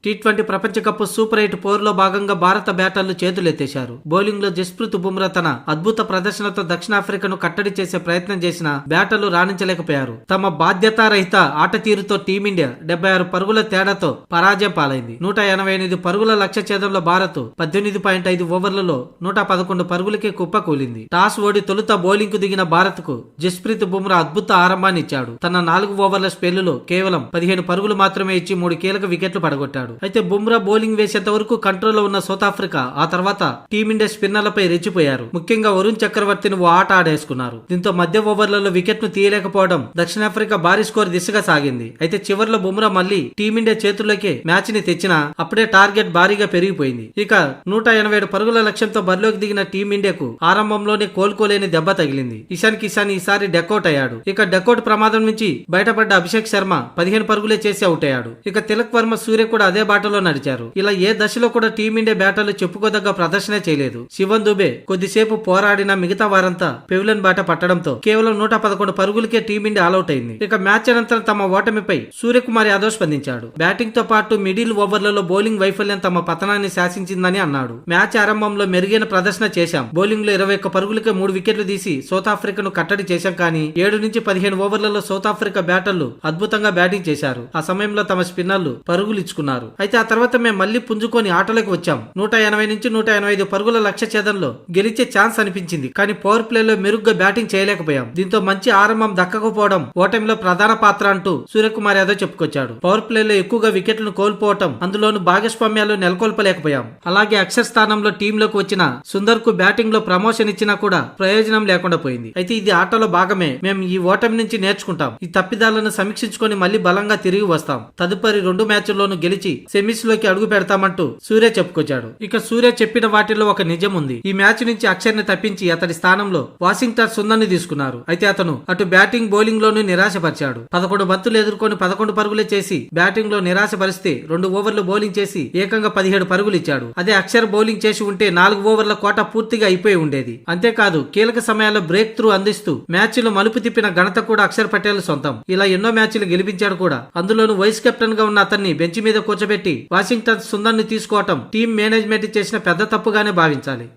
T20 ప్రపంచ cup super 8 పోరులో భాగంగా భారత బ్యాటర్లు చేతులెత్తేశారు. బౌలింగ్ లో జస్ప్రీత్ బుమ్రా తన అద్భుత ప్రదర్శనతో దక్షిణాఫ్రికాను కట్టడి చేసే ప్రయత్నం చేసిన బ్యాటర్లు రాణించలేకపోయారు. తమ బాధ్యతారహిత ఆట తీరుతో టీమిండియా 76 పరుగుల తేడాతో పరాజయం పాలైంది. 188 పరుగుల లక్ష్య ఛేదంలో భారత్ 18.5 ఓవర్లలో 111 పరుగులకే కుప్పకూలింది. టాస్ ఓడి తొలుత బౌలింగ్ కు దిగిన భారత్ కు జస్ప్రీత్ బుమ్రా అద్భుత ఆరంభాన్ని ఇచ్చాడు. తన 4 ఓవర్ల స్పెల్లులో కేవలం 15 పరుగులు మాత్రమే ఇచ్చి 3 కీలక వికెట్లు పడగొట్టాడు. అయితే బుమ్రా బౌలింగ్ వేసేంత వరకు కంట్రోల్లో ఉన్న సౌత్ ఆఫ్రికా ఆ తర్వాత టీమిండియా స్పిన్నర్లపై రెచ్చిపోయారు. ముఖ్యంగా వరుణ్ చక్రవర్తిని ఓ ఆట ఆడేసుకున్నారు. దీంతో మధ్య ఓవర్లలో వికెట్ ను తీయలేకపోవడం దక్షిణాఫ్రికా భారీ స్కోర్ దిశగా సాగింది. అయితే చివర్లో బుమ్రా మళ్లీ టీమిండియా చేతుల్లోకి మ్యాచ్ ని తెచ్చినా అప్పుడే టార్గెట్ భారీగా పెరిగిపోయింది. ఇక 187 పరుగుల లక్ష్యంతో బరిలోకి దిగిన టీమిండియాకు ఆరంభంలోనే కోలుకోలేని దెబ్బ తగిలింది. ఇషాన్ కిషాన్ ఈసారి డకౌట్ అయ్యాడు. ఇక డకౌట్ ప్రమాదం నుంచి బయటపడ్డ అభిషేక్ శర్మ 15 పరుగులే చేసి అవుట్ అయ్యాడు. ఇక తిలక్ వర్మ, సూర్య కూడా అదే బాటలో నడిచారు. ఇలా ఏ దశలో కూడా టీమిండియా బ్యాటర్లు చెప్పుకోదగ్గ ప్రదర్శనే చేయలేదు. శివన్ దుబే కొద్దిసేపు పోరాడిన మిగతా వారంతా పెవిలియన్ బాట పట్టడంతో కేవలం 111 పరుగులకే టీమిండియా ఆల్అౌట్ అయింది. ఇక మ్యాచ్ అనంతరం తమ ఓటమిపై సూర్యకుమార్ యాదవ్ స్పందించాడు. బ్యాటింగ్ తో పాటు మిడిల్ ఓవర్లలో బౌలింగ్ వైఫల్యం తమ పతనాన్ని శాసించిందని అన్నాడు. మ్యాచ్ ఆరంభంలో మెరుగైన ప్రదర్శన చేశాం. బౌలింగ్ లో 21 పరుగులకే 3 వికెట్లు తీసి సౌత్ ఆఫ్రికాను కట్టడి చేశాం. కానీ 7 నుంచి 15 ఓవర్లలో సౌత్ ఆఫ్రికా బ్యాటర్లు అద్భుతంగా బ్యాటింగ్ చేశారు. ఆ సమయంలో తమ స్పిన్నర్లు పరుగులు ఇచ్చుకున్నారు. అయితే ఆ తర్వాత మేము మళ్లీ పుంజుకొని ఆటలోకి వచ్చాం. 180 నుంచి 185 పరుగుల లక్ష్య ఛేదంలో గెలిచే ఛాన్స్ అనిపించింది. కానీ పవర్ ప్లేలో మెరుగ్గా బ్యాటింగ్ చేయలేకపోయాం. దీంతో మంచి ఆరంభం దక్కకపోవడం ఓటమిలో ప్రధాన పాత్ర అంటూ సూర్యకుమార్ యాదవ్ చెప్పుకొచ్చాడు. పవర్ ప్లేలో ఎక్కువగా వికెట్లను కోల్పోవటం, అందులోనూ భాగస్వామ్యాలు నెలకొల్పలేకపోయాం. అలాగే అక్షర్ స్థానంలో టీంలోకి వచ్చిన సుందర్ కు బ్యాటింగ్ లో ప్రమోషన్ ఇచ్చినా కూడా ప్రయోజనం లేకుండా పోయింది. అయితే ఇది ఆటలో భాగమే. మేము ఈ ఓటమి నుంచి నేర్చుకుంటాం. ఈ తప్పిదాలను సమీక్షించుకొని మళ్లీ బలంగా తిరిగి వస్తాం. తదుపరి 2 మ్యాచ్ల్లోనూ గెలిచి సెమీస్ లోకి అడుగు పెడతామంటూ సూర్య చెప్పుకొచ్చాడు. ఇక సూర్య చెప్పిన వాటిలో ఒక నిజం ఉంది. ఈ మ్యాచ్ నుంచి అక్షర్ ని తప్పించి అతడి స్థానంలో వాషింగ్టన్ సుందర్ ని తీసుకున్నారు. అయితే అతను అటు బ్యాటింగ్ బౌలింగ్ లోనూ నిరాశపరిచాడు. 11 బంతులు ఎదుర్కొని 11 పరుగులే చేసి బ్యాటింగ్ లో నిరాశపరిస్తే 2 ఓవర్లు బౌలింగ్ చేసి ఏకంగా 17 పరుగులు ఇచ్చాడు. అదే అక్షర్ బౌలింగ్ చేసి ఉంటే 4 ఓవర్ల కోట పూర్తిగా అయిపోయి ఉండేది. అంతేకాదు కీలక సమయాల్లో బ్రేక్ త్రూ అందిస్తూ మ్యాచ్ లో మలుపు తిప్పిన ఘనత కూడా అక్షర్ పటేల్ సొంతం. ఇలా ఎన్నో మ్యాచ్లు గెలిపించాడు కూడా. అందులోనూ వైస్ కెప్టెన్ గా ఉన్న అతన్ని బెంచ్ మీద కూర్చోబెట్టి వాషింగ్టన్ సుందర్ ని తీసుకోవటం టీం మేనేజ్మెంట్ చేసిన పెద్ద తప్పుగానే భావించాలి.